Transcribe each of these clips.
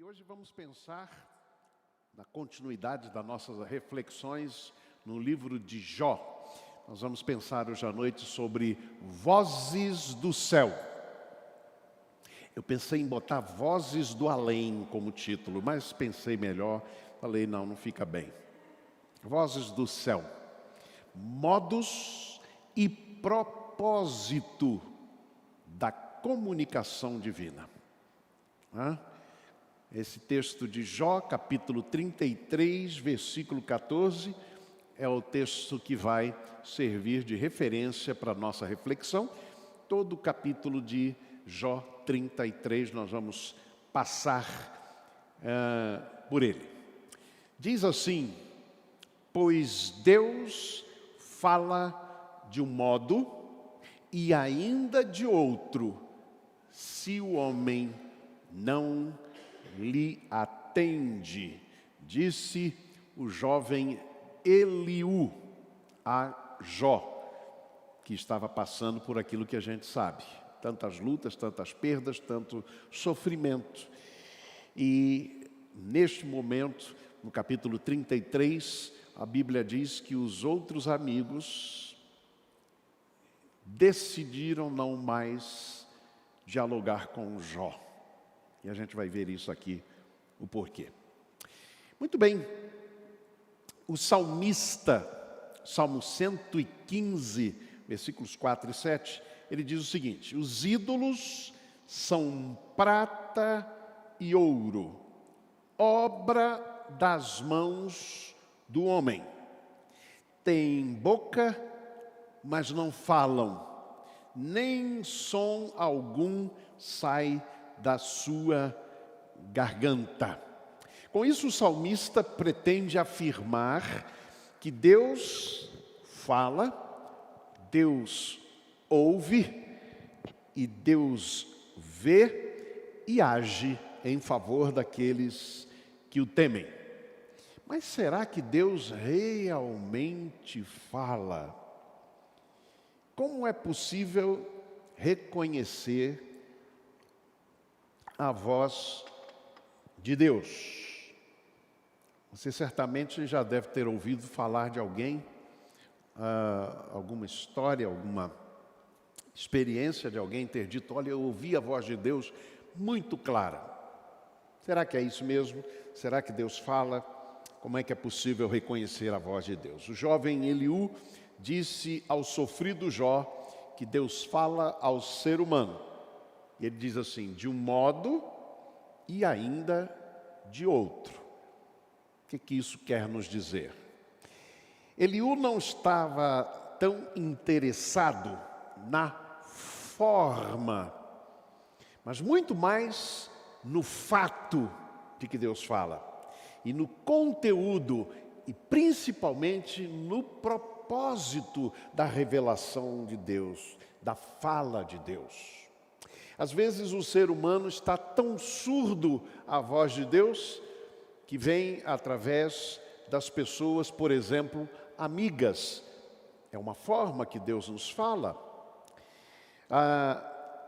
E hoje vamos pensar na continuidade das nossas reflexões no livro de Jó. Nós vamos pensar hoje à noite sobre vozes do céu. Eu pensei em botar Vozes do Além como título, mas pensei melhor, falei não fica bem. Vozes do céu. Modos e propósito da comunicação divina. Esse texto de Jó, capítulo 33, versículo 14, é o texto que vai servir de referência para a nossa reflexão. Todo o capítulo de Jó 33, nós vamos passar por ele. Diz assim: pois Deus fala de um modo e ainda de outro, se o homem não lhe atende, disse o jovem Eliú a Jó, que estava passando por aquilo que a gente sabe, tantas lutas, tantas perdas, tanto sofrimento. E neste momento, no capítulo 33, a Bíblia diz que os outros amigos decidiram não mais dialogar com Jó. E a gente vai ver isso aqui, o porquê. Muito bem, o salmista, Salmo 115, versículos 4 e 7, ele diz o seguinte: os ídolos são prata e ouro, obra das mãos do homem. Têm boca, mas não falam, nem som algum sai da sua garganta. Com isso, o salmista pretende afirmar que Deus fala, Deus ouve e Deus vê e age em favor daqueles que o temem. Mas será que Deus realmente fala? Como é possível reconhecer a voz de Deus? Você certamente já deve ter ouvido falar de alguém, alguma história, alguma experiência de alguém ter dito: olha, eu ouvi a voz de Deus muito clara. Será que é isso mesmo? Será que Deus fala? Como é que é possível reconhecer a voz de Deus? O jovem Eliú disse ao sofrido Jó que Deus fala ao ser humano. E ele diz assim: de um modo e ainda de outro. O que isso quer nos dizer? Eliú não estava tão interessado na forma, mas muito mais no fato de que Deus fala, e no conteúdo, e principalmente no propósito da revelação de Deus, da fala de Deus. Às vezes o ser humano está tão surdo à voz de Deus que vem através das pessoas, por exemplo, amigas. É uma forma que Deus nos fala.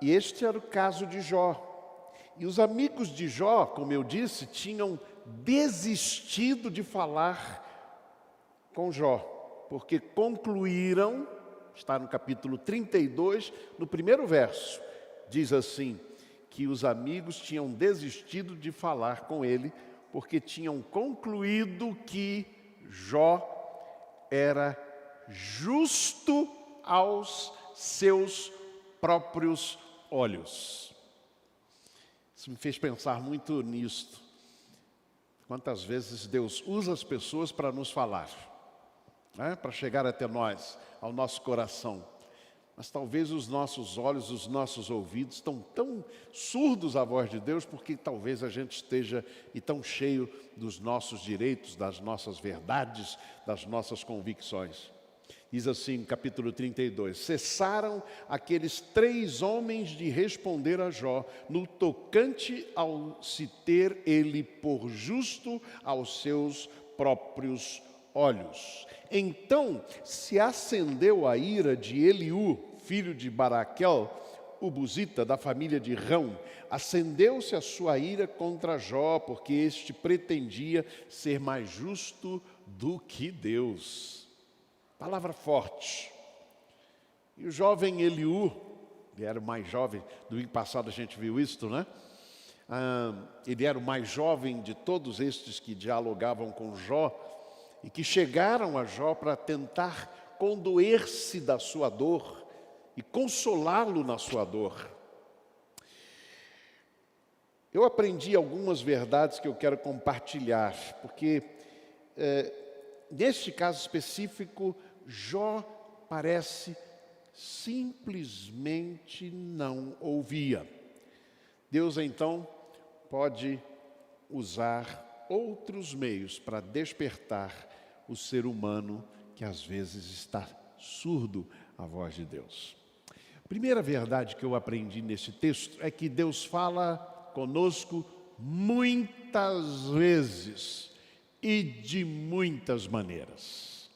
E este era o caso de Jó. E os amigos de Jó, como eu disse, tinham desistido de falar com Jó, porque concluíram, está no capítulo 32, no primeiro verso, diz assim, que os amigos tinham desistido de falar com ele, porque tinham concluído que Jó era justo aos seus próprios olhos. Isso me fez pensar muito nisto. Quantas vezes Deus usa as pessoas para nos falar, para chegar até nós, ao nosso coração. Mas talvez os nossos olhos, os nossos ouvidos estão tão surdos à voz de Deus, porque talvez a gente esteja tão cheio dos nossos direitos, das nossas verdades, das nossas convicções. Diz assim, no capítulo 32, cessaram aqueles 3 homens de responder a Jó, no tocante ao se ter ele por justo aos seus próprios olhos. Então se acendeu a ira de Eliú, filho de Baraquel, o Buzita, da família de Rão, acendeu-se a sua ira contra Jó, porque este pretendia ser mais justo do que Deus. Palavra forte. E o jovem Eliú, ele era o mais jovem, domingo passado a gente viu isso, né? Ele era o mais jovem de todos estes que dialogavam com Jó e que chegaram a Jó para tentar condoer-se da sua dor e consolá-lo na sua dor. Eu aprendi algumas verdades que eu quero compartilhar, porque neste caso específico, Jó parece simplesmente não ouvia. Deus então pode usar outros meios para despertar o ser humano que às vezes está surdo à voz de Deus. A primeira verdade que eu aprendi nesse texto é que Deus fala conosco muitas vezes e de muitas maneiras.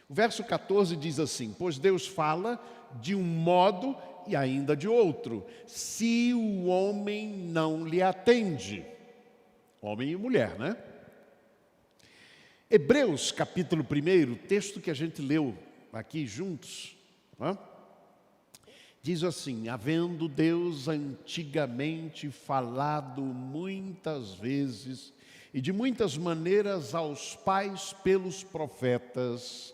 O verso 14 diz assim: pois Deus fala de um modo e ainda de outro, se o homem não lhe atende. Homem e mulher, né? Hebreus, capítulo 1, texto que a gente leu aqui juntos, né? Diz assim: havendo Deus antigamente falado muitas vezes e de muitas maneiras aos pais pelos profetas,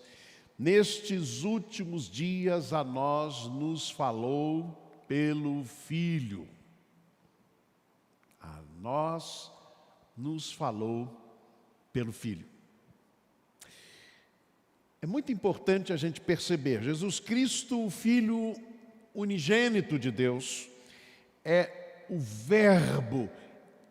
nestes últimos dias a nós nos falou pelo Filho. A nós nos falou pelo Filho. É muito importante a gente perceber, Jesus Cristo, o Filho unigênito de Deus, é o Verbo,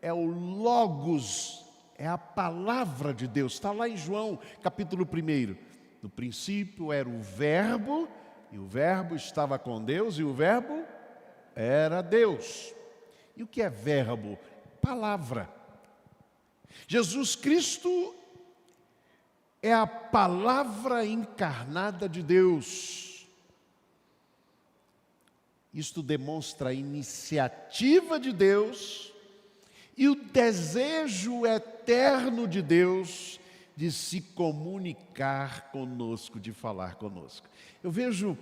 é o Logos, é a palavra de Deus. Está lá em João, capítulo 1. No princípio era o Verbo, e o Verbo estava com Deus, e o Verbo era Deus. E o que é verbo? Palavra. Jesus Cristo é a palavra encarnada de Deus. Isto demonstra a iniciativa de Deus e o desejo eterno de Deus de se comunicar conosco, de falar conosco. Eu vejo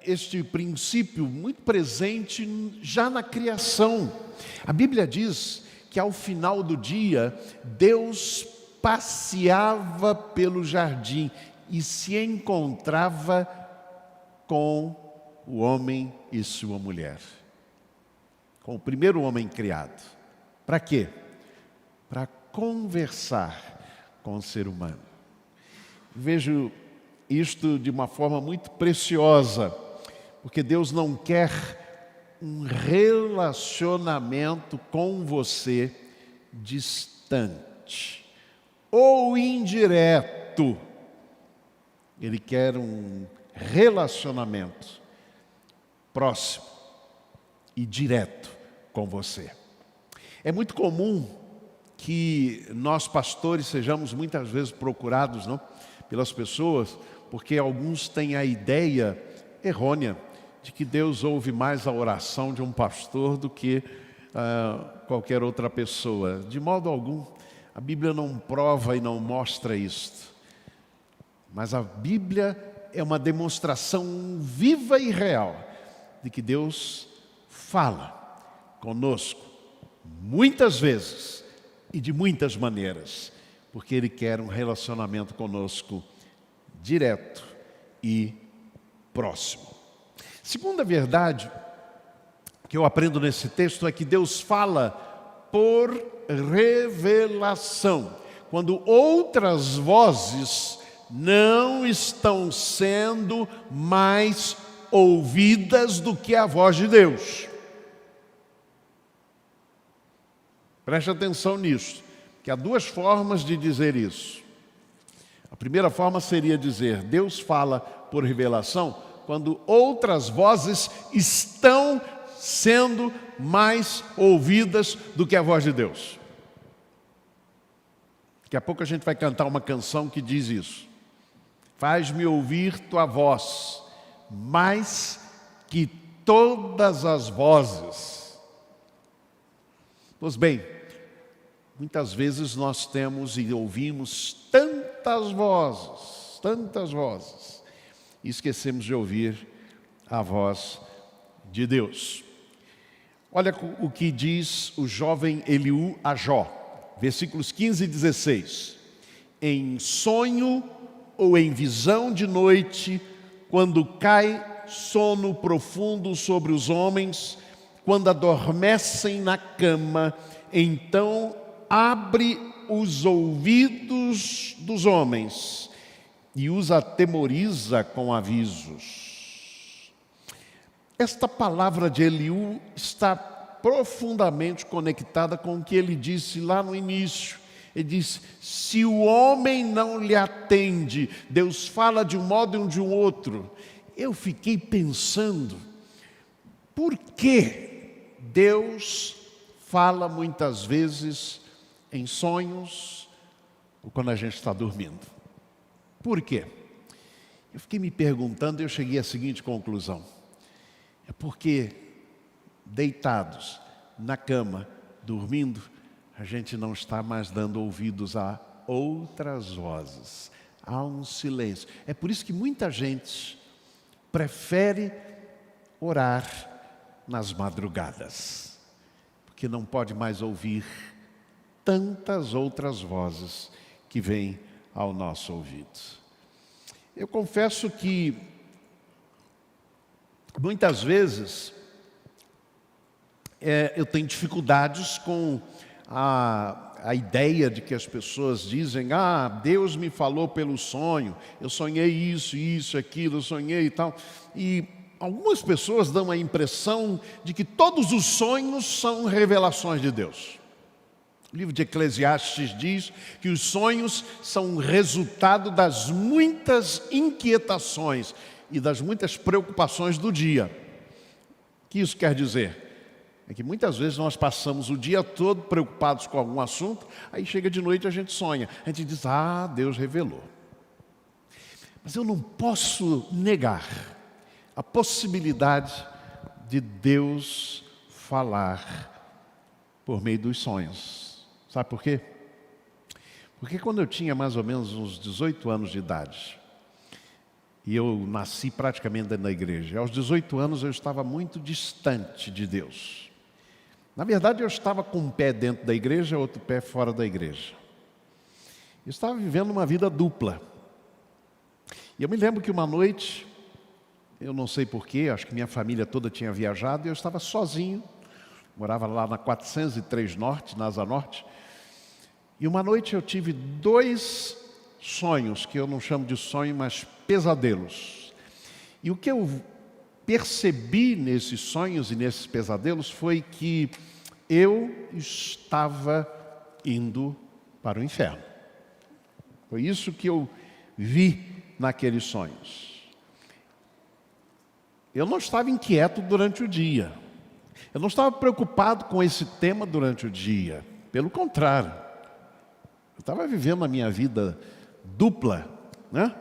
este princípio muito presente já na criação. A Bíblia diz que ao final do dia, Deus passeava pelo jardim e se encontrava com o homem e sua mulher, com o primeiro homem criado. Para quê? Para conversar com o ser humano. Vejo isto de uma forma muito preciosa, porque Deus não quer um relacionamento com você distante ou indireto. Ele quer um relacionamento próximo e direto com você. É muito comum que nós pastores sejamos muitas vezes procurados, não, pelas pessoas, porque alguns têm a ideia errônea de que Deus ouve mais a oração de um pastor do que qualquer outra pessoa. De modo algum, a Bíblia não prova e não mostra isto. Mas a Bíblia é uma demonstração viva e real de que Deus fala conosco muitas vezes e de muitas maneiras, porque Ele quer um relacionamento conosco direto e próximo. Segunda verdade que eu aprendo nesse texto é que Deus fala por revelação, quando outras vozes não estão sendo mais ouvidas do que a voz de Deus. Preste atenção nisso, que há duas formas de dizer isso. A primeira forma seria dizer: Deus fala por revelação quando outras vozes estão sendo mais ouvidas do que a voz de Deus. Daqui a pouco a gente vai cantar uma canção que diz isso. Faz-me ouvir tua voz, mais que todas as vozes. Pois bem, muitas vezes nós temos e ouvimos tantas vozes, e esquecemos de ouvir a voz de Deus. Olha o que diz o jovem Eliú a Jó, versículos 15 e 16. Em sonho ou em visão de noite, quando cai sono profundo sobre os homens, quando adormecem na cama, então abre os ouvidos dos homens e os atemoriza com avisos. Esta palavra de Eliú está profundamente conectada com o que ele disse lá no início. Ele disse: se o homem não lhe atende, Deus fala de um modo e de um outro. Eu fiquei pensando, por que Deus fala muitas vezes em sonhos ou quando a gente está dormindo? Por quê? Eu fiquei me perguntando e eu cheguei à seguinte conclusão. É porque deitados na cama, dormindo, a gente não está mais dando ouvidos a outras vozes. Há um silêncio. É por isso que muita gente prefere orar nas madrugadas, porque não pode mais ouvir tantas outras vozes que vêm ao nosso ouvido. Eu confesso que muitas vezes eu tenho dificuldades com a ideia de que as pessoas dizem: Deus me falou pelo sonho, eu sonhei isso, aquilo, eu sonhei e tal. E algumas pessoas dão a impressão de que todos os sonhos são revelações de Deus. O livro de Eclesiastes diz que os sonhos são resultado das muitas inquietações e das muitas preocupações do dia. O que isso quer dizer? É que muitas vezes nós passamos o dia todo preocupados com algum assunto, aí chega de noite e a gente sonha. A gente diz: Deus revelou. Mas eu não posso negar a possibilidade de Deus falar por meio dos sonhos. Sabe por quê? Porque quando eu tinha mais ou menos uns 18 anos de idade, e eu nasci praticamente dentro da igreja, aos 18 anos eu estava muito distante de Deus. Na verdade, eu estava com um pé dentro da igreja, outro pé fora da igreja. Eu estava vivendo uma vida dupla. E eu me lembro que uma noite, eu não sei porquê, acho que minha família toda tinha viajado, e eu estava sozinho, morava lá na 403 Norte, na Asa Norte. E uma noite eu tive 2 sonhos, que eu não chamo de sonho, mas pesadelos. E o que eu percebi nesses sonhos e nesses pesadelos foi que eu estava indo para o inferno. Foi isso que eu vi naqueles sonhos. Eu não estava inquieto durante o dia. Eu não estava preocupado com esse tema durante o dia. Pelo contrário, eu estava vivendo a minha vida dupla, né?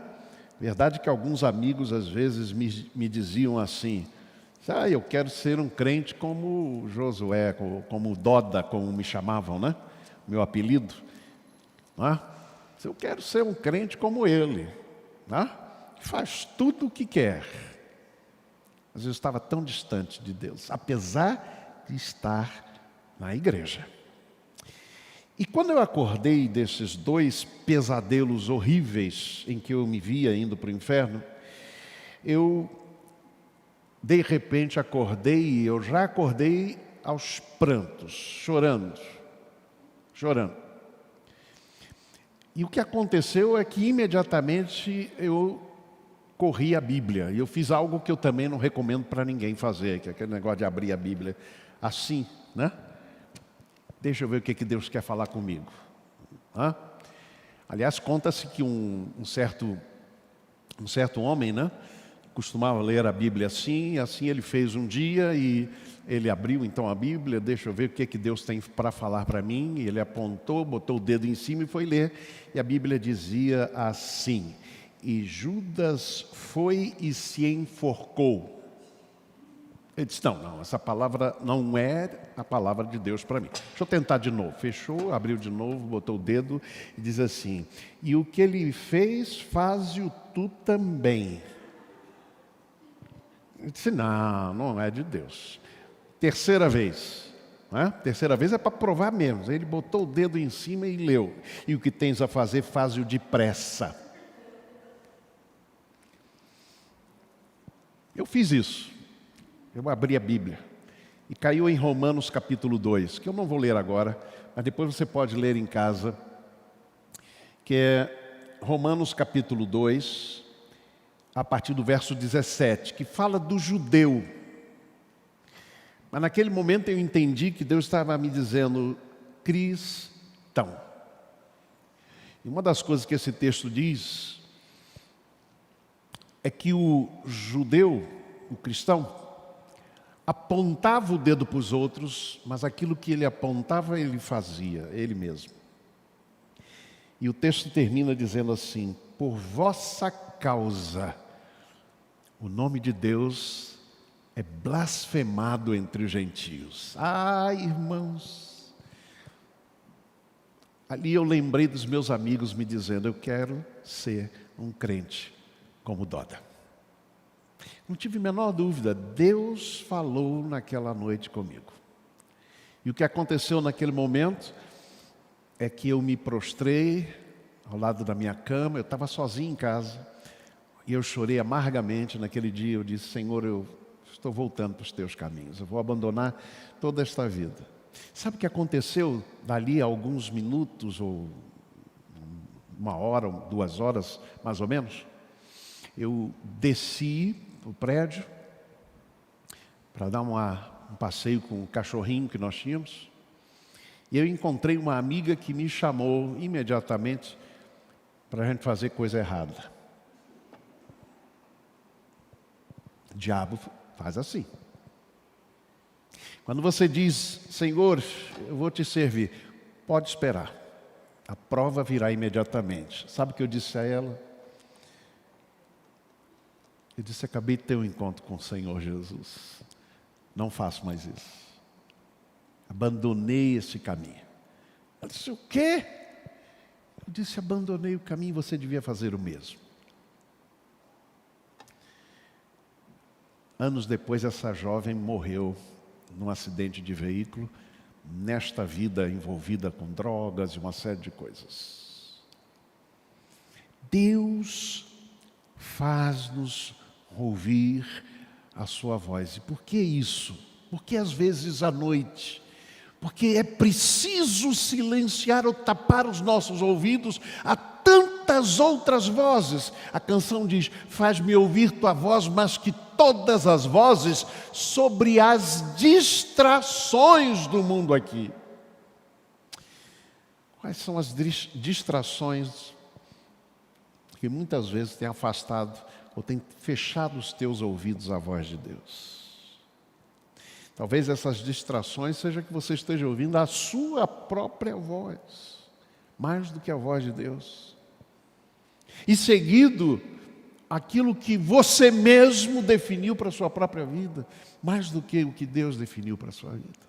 Verdade que alguns amigos às vezes me diziam assim: eu quero ser um crente como Josué, como Doda, como me chamavam, né? Meu apelido. Né? Eu quero ser um crente como ele, né? Faz tudo o que quer. Mas eu estava tão distante de Deus, apesar de estar na igreja. E quando eu acordei desses 2 pesadelos horríveis em que eu me via indo para o inferno, eu de repente acordei, e eu já acordei aos prantos, chorando. E o que aconteceu é que imediatamente eu corri a Bíblia, e eu fiz algo que eu também não recomendo para ninguém fazer, que é aquele negócio de abrir a Bíblia assim, né? Deixa eu ver o que Deus quer falar comigo. Aliás, conta-se que um certo homem, né, costumava ler a Bíblia assim, e assim ele fez um dia, e ele abriu então a Bíblia, deixa eu ver o que Deus tem para falar para mim, e ele apontou, botou o dedo em cima e foi ler, e a Bíblia dizia assim: e Judas foi e se enforcou. Ele disse, não, essa palavra não é a palavra de Deus para mim. Deixa eu tentar de novo. Fechou, abriu de novo, botou o dedo e diz assim, e o que ele fez, faze-o tu também. Ele disse, não é de Deus. Terceira vez. Né? Terceira vez é para provar mesmo. Ele botou o dedo em cima e leu. E o que tens a fazer, faze-o depressa. Eu fiz isso. Eu abri a Bíblia e caiu em Romanos capítulo 2, que eu não vou ler agora, mas depois você pode ler em casa, que é Romanos capítulo 2, a partir do verso 17, que fala do judeu. Mas naquele momento eu entendi que Deus estava me dizendo, cristão. E uma das coisas que esse texto diz é que o judeu, o cristão, apontava o dedo para os outros, mas aquilo que ele apontava, ele fazia, ele mesmo. E o texto termina dizendo assim, por vossa causa, o nome de Deus é blasfemado entre os gentios. Irmãos, ali eu lembrei dos meus amigos me dizendo, eu quero ser um crente como Doda. Não tive a menor dúvida, Deus falou naquela noite comigo. E o que aconteceu naquele momento é que eu me prostrei ao lado da minha cama, eu estava sozinho em casa, e eu chorei amargamente naquele dia. Eu disse, Senhor, eu estou voltando para os teus caminhos, eu vou abandonar toda esta vida. Sabe o que aconteceu dali a alguns minutos, ou 1 hora, 2 horas, mais ou menos? Eu desci o prédio para dar um passeio com o cachorrinho que nós tínhamos, e eu encontrei uma amiga que me chamou imediatamente para a gente fazer coisa errada. O diabo faz assim. Quando você diz, Senhor, eu vou te servir, pode esperar, a prova virá imediatamente. Sabe o que eu disse a ela? Eu disse, acabei de ter um encontro com o Senhor Jesus. Não faço mais isso. Abandonei esse caminho. Ela disse, o quê? Eu disse, abandonei o caminho, você devia fazer o mesmo. Anos depois, essa jovem morreu num acidente de veículo, nesta vida envolvida com drogas e uma série de coisas. Deus faz-nos ouvir a sua voz. E por que isso? Porque às vezes à noite, porque é preciso silenciar ou tapar os nossos ouvidos a tantas outras vozes. A canção diz, faz-me ouvir tua voz, mas que todas as vozes sobre as distrações do mundo aqui. Quais são as distrações que muitas vezes têm afastado ou tem fechado os teus ouvidos à voz de Deus? Talvez essas distrações seja que você esteja ouvindo a sua própria voz, mais do que a voz de Deus. E seguido, aquilo que você mesmo definiu para a sua própria vida, mais do que o que Deus definiu para a sua vida.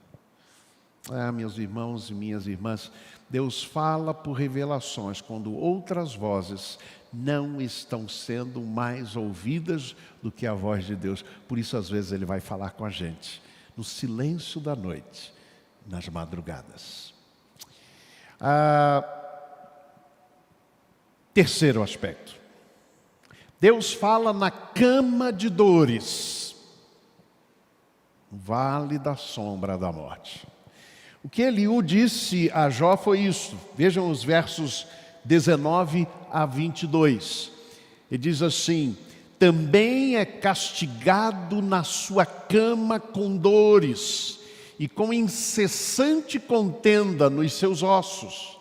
Meus irmãos e minhas irmãs, Deus fala por revelações, quando outras vozes não estão sendo mais ouvidas do que a voz de Deus. Por isso, às vezes, Ele vai falar com a gente, no silêncio da noite, nas madrugadas. Terceiro aspecto. Deus fala na cama de dores, no vale da sombra da morte. O que Eliú disse a Jó foi isso. Vejam os versos 19 a 22. Ele diz assim, também é castigado na sua cama com dores, e com incessante contenda nos seus ossos,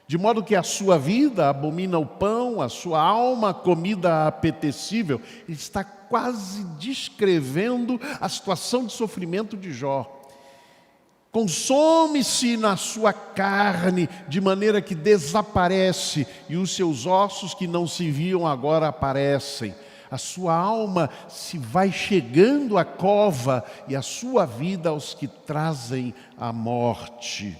de modo que a sua vida abomina o pão, a sua alma a comida apetecível. Ele está quase descrevendo a situação de sofrimento de Jó. Consome-se na sua carne, de maneira que desaparece, e os seus ossos que não se viam agora aparecem. a sua alma se vai chegando à cova e a sua vida aos que trazem a morte.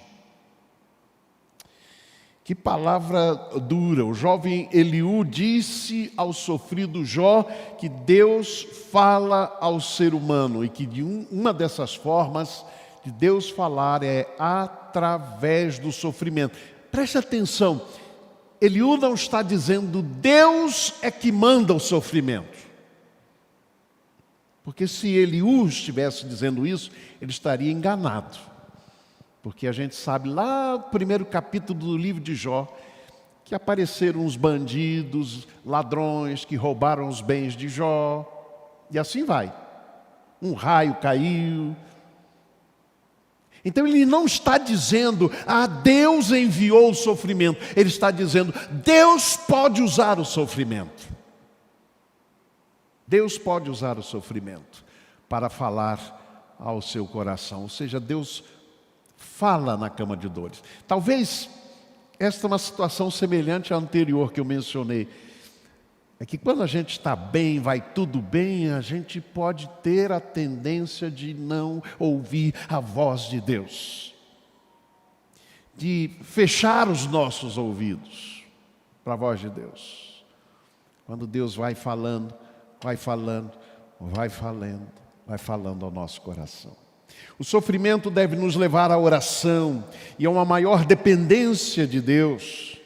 Que palavra dura. O jovem Eliú disse ao sofrido Jó que Deus fala ao ser humano e que uma dessas formas de Deus falar é através do sofrimento. Preste atenção, Eliú não está dizendo Deus é que manda o sofrimento. Porque se Eliú estivesse dizendo isso, ele estaria enganado. Porque a gente sabe lá no primeiro capítulo do livro de Jó, que apareceram uns bandidos, ladrões que roubaram os bens de Jó, e assim vai. Um raio caiu. Então ele não está dizendo, Deus enviou o sofrimento. Ele está dizendo, Deus pode usar o sofrimento. Deus pode usar o sofrimento para falar ao seu coração. Ou seja, Deus fala na cama de dores. Talvez esta é uma situação semelhante à anterior que eu mencionei. É que quando a gente está bem, vai tudo bem, a gente pode ter a tendência de não ouvir a voz de Deus. De fechar os nossos ouvidos para a voz de Deus. Quando Deus vai falando, vai falando, vai falando ao nosso coração. O sofrimento deve nos levar à oração e a uma maior dependência de Deus.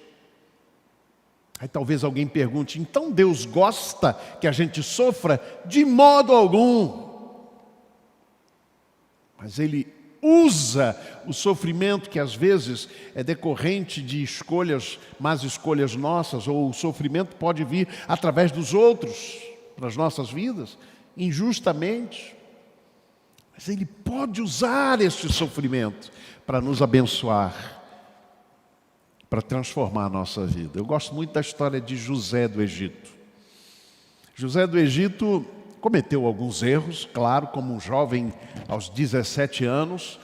Aí talvez alguém pergunte, então Deus gosta que a gente sofra? De modo algum. Mas Ele usa o sofrimento que às vezes é decorrente de escolhas, más escolhas nossas, ou o sofrimento pode vir através dos outros, para as nossas vidas, injustamente. Mas Ele pode usar este sofrimento para nos abençoar, para transformar a nossa vida. Eu gosto muito da história de José do Egito. José do Egito cometeu alguns erros, claro, como um jovem aos 17 anos,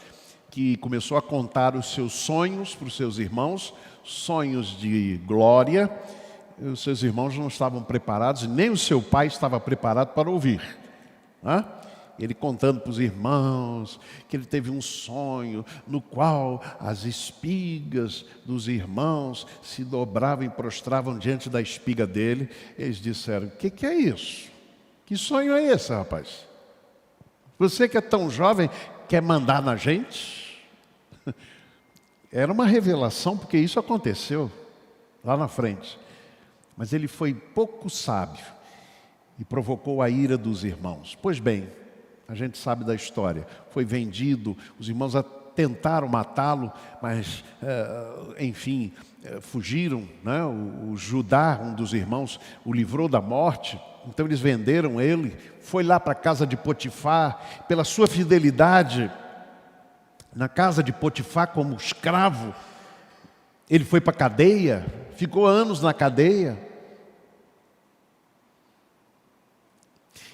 que começou a contar os seus sonhos para os seus irmãos, sonhos de glória. E os seus irmãos não estavam preparados, e nem o seu pai estava preparado para ouvir. Ele contando para os irmãos que ele teve um sonho no qual as espigas dos irmãos se dobravam e prostravam diante da espiga dele. Eles disseram, o que é isso? Que sonho é esse, rapaz? Você que é tão jovem, quer mandar na gente? Era uma revelação, porque isso aconteceu lá na frente. Mas ele foi pouco sábio e provocou a ira dos irmãos. Pois bem, a gente sabe da história. Foi vendido, os irmãos tentaram matá-lo, mas, enfim, fugiram. Né? O Judá, um dos irmãos, o livrou da morte. Então eles venderam ele. Foi lá para a casa de Potifar. Pela sua fidelidade na casa de Potifar como escravo, ele foi para a cadeia. Ficou anos na cadeia.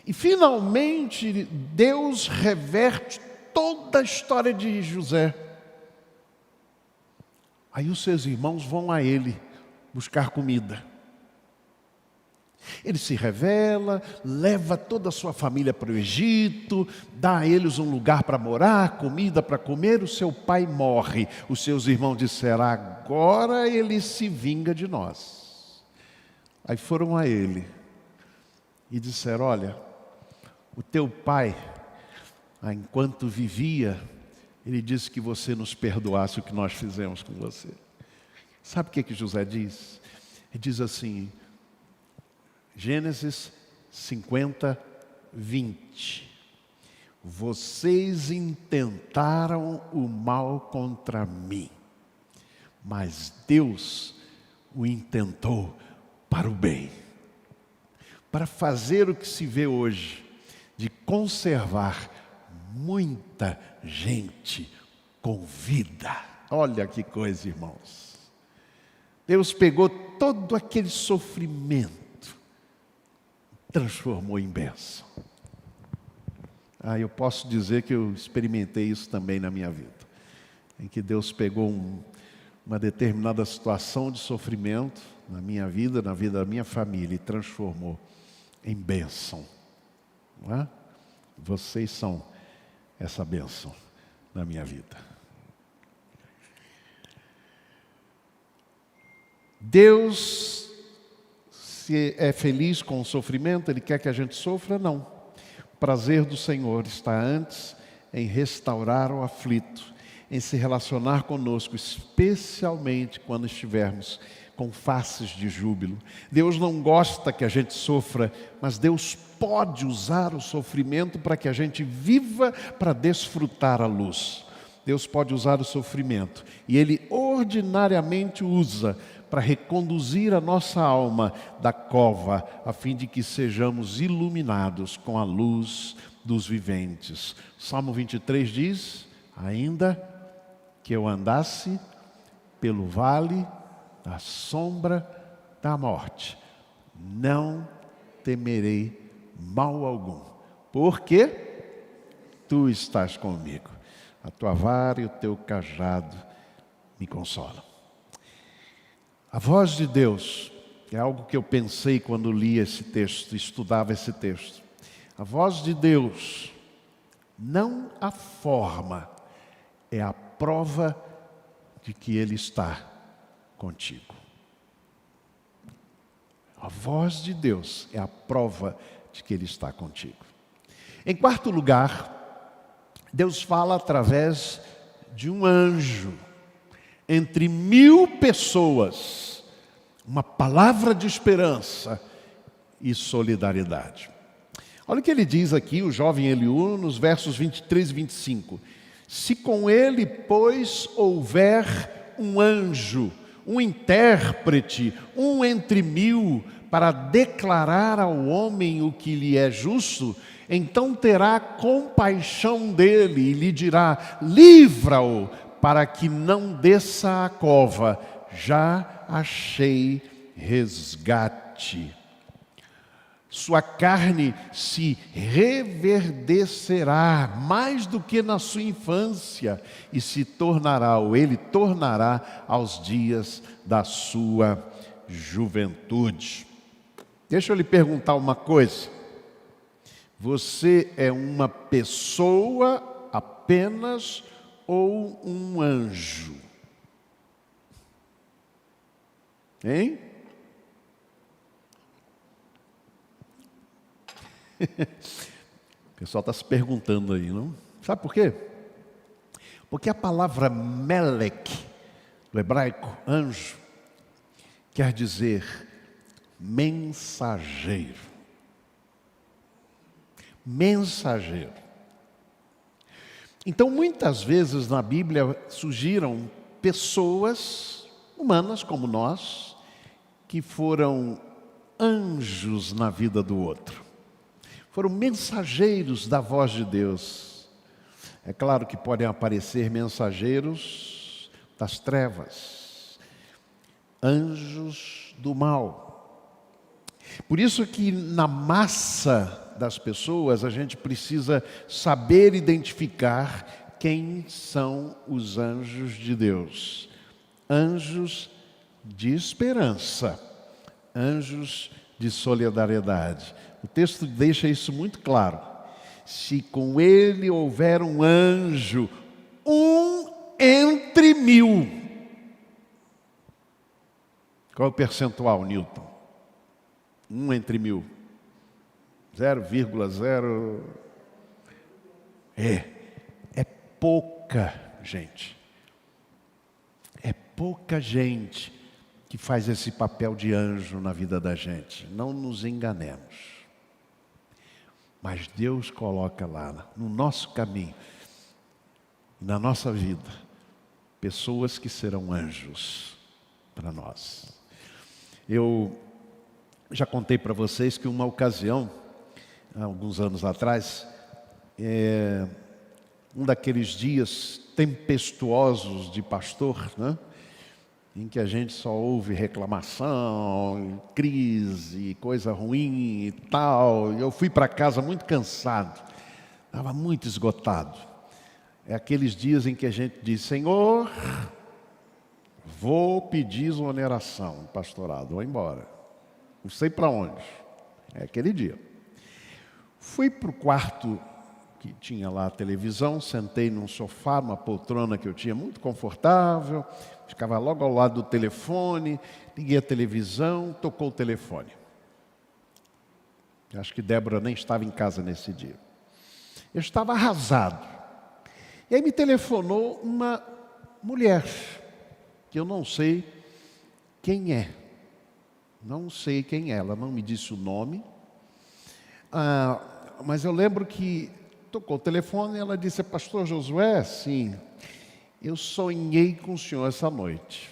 E finalmente Deus reverte toda a história de José. Aí os seus irmãos vão a ele buscar comida. Ele se revela, leva toda a sua família para o Egito, dá a eles um lugar para morar, comida para comer. O seu pai morre. Os seus irmãos disseram, agora ele se vinga de nós. Aí foram a ele e disseram, olha, o teu pai, enquanto vivia, ele disse que você nos perdoasse o que nós fizemos com você. Sabe o que José diz? Ele diz assim, Gênesis 50, 20. Vocês intentaram o mal contra mim, mas Deus o intentou para o bem. Para fazer o que se vê hoje, de conservar muita gente com vida. Olha que coisa, irmãos. Deus pegou todo aquele sofrimento, transformou em bênção. Eu posso dizer que eu experimentei isso também na minha vida. Em que Deus pegou uma determinada situação de sofrimento na minha vida, na vida da minha família, e transformou em bênção. Não é? Vocês são essa bênção na minha vida. Deus, se é feliz com o sofrimento, Ele quer que a gente sofra? Não. O prazer do Senhor está antes em restaurar o aflito, em se relacionar conosco, especialmente quando estivermos com faces de júbilo. Deus não gosta que a gente sofra, mas Deus pode usar o sofrimento para que a gente viva para desfrutar a luz. Deus pode usar o sofrimento e Ele ordinariamente usa para reconduzir a nossa alma da cova, a fim de que sejamos iluminados com a luz dos viventes. Salmo 23 diz: ainda que eu andasse pelo vale da sombra da morte, não temerei mal algum, porque tu estás comigo. A tua vara e o teu cajado me consolam. A voz de Deus é algo que eu pensei quando li esse texto, estudava esse texto. A voz de Deus, não a forma, é a prova de que Ele está contigo. A voz de Deus é a prova de que Ele está contigo. Em quarto lugar, Deus fala através de um anjo, entre 1000 pessoas, uma palavra de esperança e solidariedade. Olha o que ele diz aqui, o jovem Eliú, nos versos 23 e 25. Se com ele, pois, houver um anjo, um intérprete, um entre 1000, para declarar ao homem o que lhe é justo, então terá compaixão dele e lhe dirá: livra-o, para que não desça à cova, já achei resgate. Sua carne se reverdecerá mais do que na sua infância, e se tornará, ou ele tornará, aos dias da sua juventude. Deixa eu lhe perguntar uma coisa. Você é uma pessoa apenas ou um anjo? Hein? O pessoal está se perguntando aí, não? Sabe por quê? Porque a palavra melek, do hebraico, anjo, quer dizer mensageiro. Mensageiro. Então, muitas vezes na Bíblia surgiram pessoas humanas como nós, que foram anjos na vida do outro. Foram mensageiros da voz de Deus. É claro que podem aparecer mensageiros das trevas, anjos do mal. Por isso que na massa das pessoas a gente precisa saber identificar quem são os anjos de Deus. Anjos de esperança, anjos de solidariedade. O texto deixa isso muito claro. Se com ele houver um anjo, um entre 1000. Qual é o percentual, Newton? 1 entre 1000. 0,0. É pouca gente. É pouca gente que faz esse papel de anjo na vida da gente. Não nos enganemos. Mas Deus coloca lá, no nosso caminho, na nossa vida, pessoas que serão anjos para nós. Eu já contei para vocês que uma ocasião, há alguns anos atrás, um daqueles dias tempestuosos de pastor, né? Em que a gente só ouve reclamação, crise, coisa ruim e tal. Eu fui para casa muito cansado, estava muito esgotado. É aqueles dias em que a gente diz: Senhor, vou pedir exoneração, pastorado, vou embora. Não sei para onde. É aquele dia. Fui para o quarto que tinha lá a televisão, sentei num sofá, numa poltrona que eu tinha muito confortável, ficava logo ao lado do telefone, liguei a televisão, tocou o telefone. Acho que Débora nem estava em casa nesse dia. Eu estava arrasado. E aí me telefonou uma mulher, que eu não sei quem é. Não sei quem é, ela não me disse o nome. Mas eu lembro que tocou o telefone e ela disse: Pastor Josué, sim, eu sonhei com o senhor essa noite.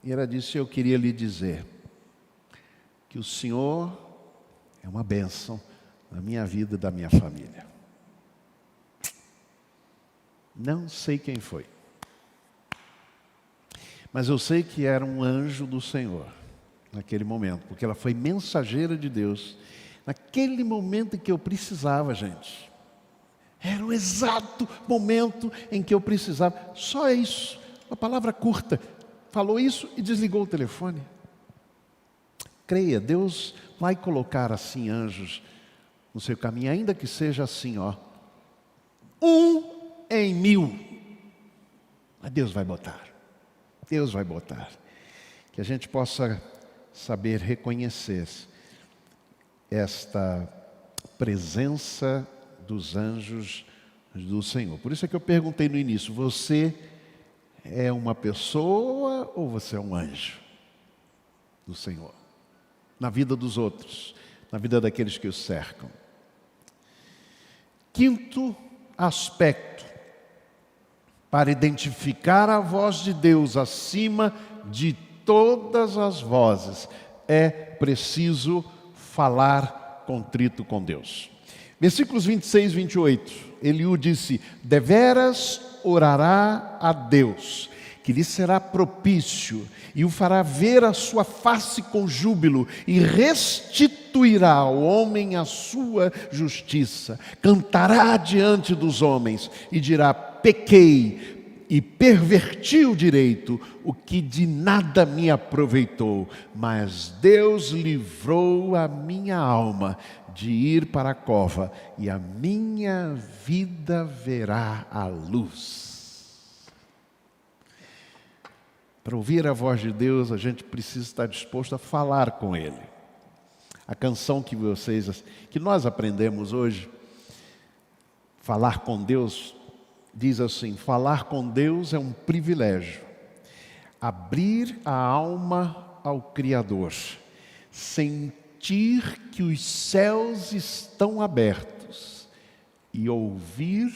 E ela disse: eu queria lhe dizer que o senhor é uma bênção na minha vida e da minha família. Não sei quem foi, mas eu sei que era um anjo do Senhor naquele momento, porque ela foi mensageira de Deus naquele momento em que eu precisava, gente. Era o exato momento em que eu precisava. Só isso, uma palavra curta. Falou isso e desligou o telefone. Creia, Deus vai colocar assim anjos no seu caminho, ainda que seja assim, ó, 1 em 1000. Mas Deus vai botar. Deus vai botar. Que a gente possa saber reconhecer esta presença dos anjos do Senhor. Por isso é que eu perguntei no início: você é uma pessoa ou você é um anjo do Senhor? Na vida dos outros, na vida daqueles que os cercam. Quinto aspecto, para identificar a voz de Deus acima de todas as vozes, é preciso falar contrito com Deus. Versículos 26 e 28, Eliú disse: deveras orará a Deus, que lhe será propício, e o fará ver a sua face com júbilo, e restituirá ao homem a sua justiça. Cantará diante dos homens, e dirá: pequei, e perverti o direito, o que de nada me aproveitou. Mas Deus livrou a minha alma de ir para a cova, e a minha vida verá a luz. Para ouvir a voz de Deus, a gente precisa estar disposto a falar com Ele. A canção que nós aprendemos hoje, falar com Deus, diz assim: falar com Deus é um privilégio. Abrir a alma ao Criador, sentir que os céus estão abertos e ouvir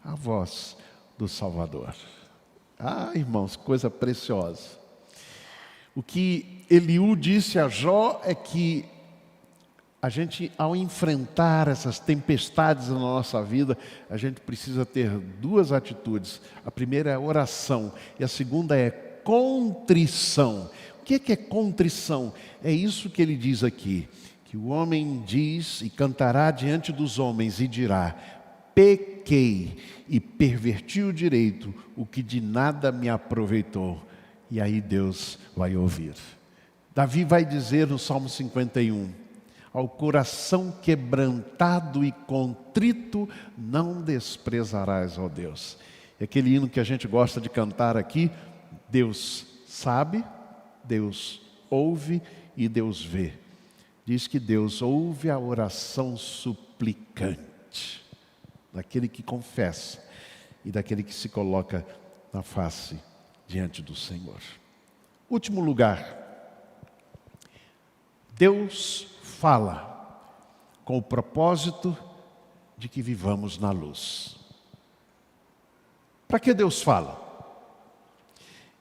a voz do Salvador. Ah, irmãos, coisa preciosa. O que Eliú disse a Jó é que a gente, ao enfrentar essas tempestades na nossa vida, a gente precisa ter duas atitudes. A primeira é oração e a segunda é contrição. O que é contrição? É isso que ele diz aqui, que o homem diz e cantará diante dos homens e dirá: pequei e perverti o direito, o que de nada me aproveitou. E aí Deus vai ouvir. Davi vai dizer no Salmo 51, ao coração quebrantado e contrito não desprezarás, ó Deus. É aquele hino que a gente gosta de cantar aqui: Deus sabe, Deus ouve e Deus vê. Diz que Deus ouve a oração suplicante daquele que confessa e daquele que se coloca na face diante do Senhor. Último lugar, Deus fala com o propósito de que vivamos na luz. Para que Deus fala?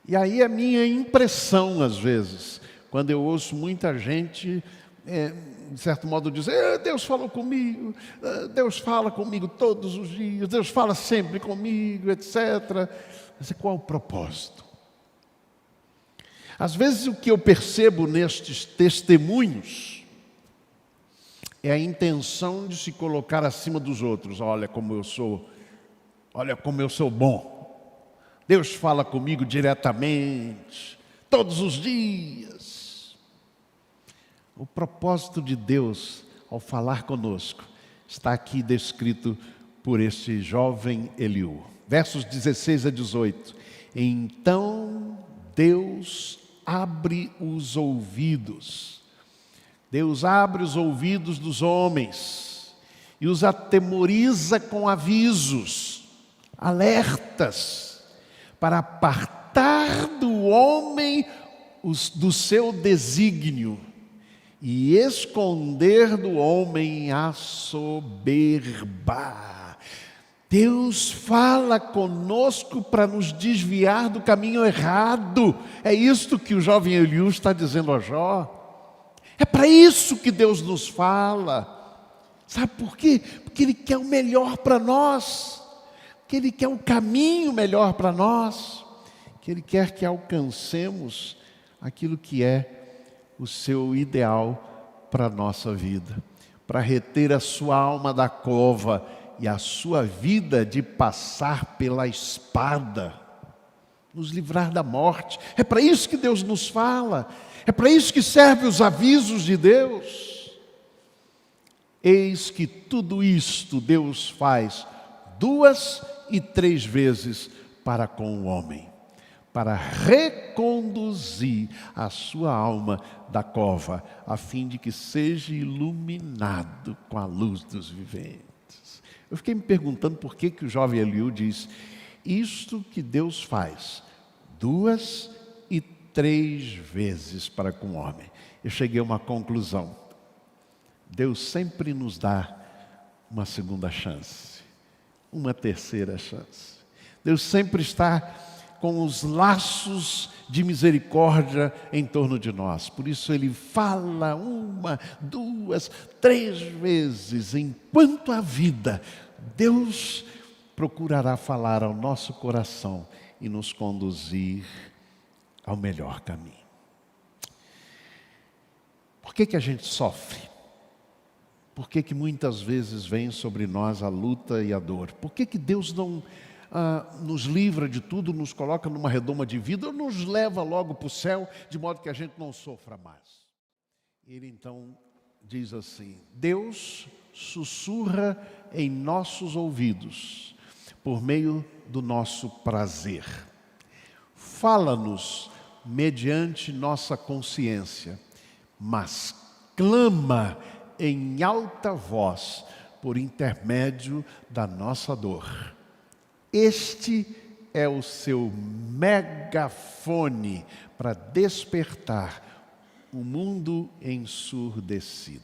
E aí a minha impressão, às vezes, quando eu ouço muita gente, de certo modo, dizer: Deus falou comigo, Deus fala comigo todos os dias, Deus fala sempre comigo, etc. Mas qual o propósito? Às vezes o que eu percebo nestes testemunhos é a intenção de se colocar acima dos outros. Olha como eu sou bom. Deus fala comigo diretamente, todos os dias. O propósito de Deus ao falar conosco está aqui descrito por este jovem Eliú. Versos 16 a 18. Então Deus abre os ouvidos. Deus abre os ouvidos dos homens e os atemoriza com avisos, alertas, para apartar do homem do seu desígnio e esconder do homem a soberba. Deus fala conosco para nos desviar do caminho errado. É isto que o jovem Eliú está dizendo a Jó. É para isso que Deus nos fala. Sabe por quê? Porque Ele quer o melhor para nós. Porque Ele quer o caminho melhor para nós. Que Ele quer que alcancemos aquilo que é o seu ideal para a nossa vida. Para reter a sua alma da cova e a sua vida de passar pela espada. Nos livrar da morte. É para isso que Deus nos fala. É para isso que servem os avisos de Deus. Eis que tudo isto Deus faz 2 e 3 vezes para com o homem, para reconduzir a sua alma da cova, a fim de que seja iluminado com a luz dos viventes. Eu fiquei me perguntando por que o jovem Eliú diz, isto que Deus faz 2 e 3 vezes para com o homem. Eu cheguei a uma conclusão. Deus sempre nos dá uma segunda chance, uma terceira chance. Deus sempre está com os laços de misericórdia em torno de nós. Por isso Ele fala 1, 2, 3 vezes. Enquanto há vida, Deus procurará falar ao nosso coração e nos conduzir ao melhor caminho. Por que a gente sofre? Por que muitas vezes vem sobre nós a luta e a dor? Por que Deus não nos livra de tudo, nos coloca numa redoma de vida ou nos leva logo para o céu, de modo que a gente não sofra mais? Ele então diz assim, Deus sussurra em nossos ouvidos, por meio do nosso prazer. Fala-nos mediante nossa consciência, mas clama em alta voz por intermédio da nossa dor. Este é o seu megafone para despertar o mundo ensurdecido.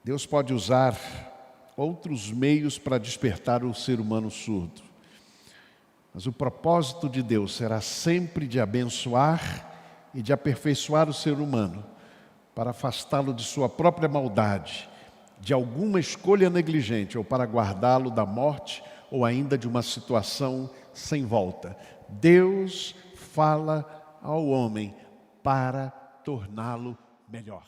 Deus pode usar outros meios para despertar o ser humano surdo. Mas o propósito de Deus será sempre de abençoar e de aperfeiçoar o ser humano, para afastá-lo de sua própria maldade, de alguma escolha negligente, ou para guardá-lo da morte, ou ainda de uma situação sem volta. Deus fala ao homem para torná-lo melhor.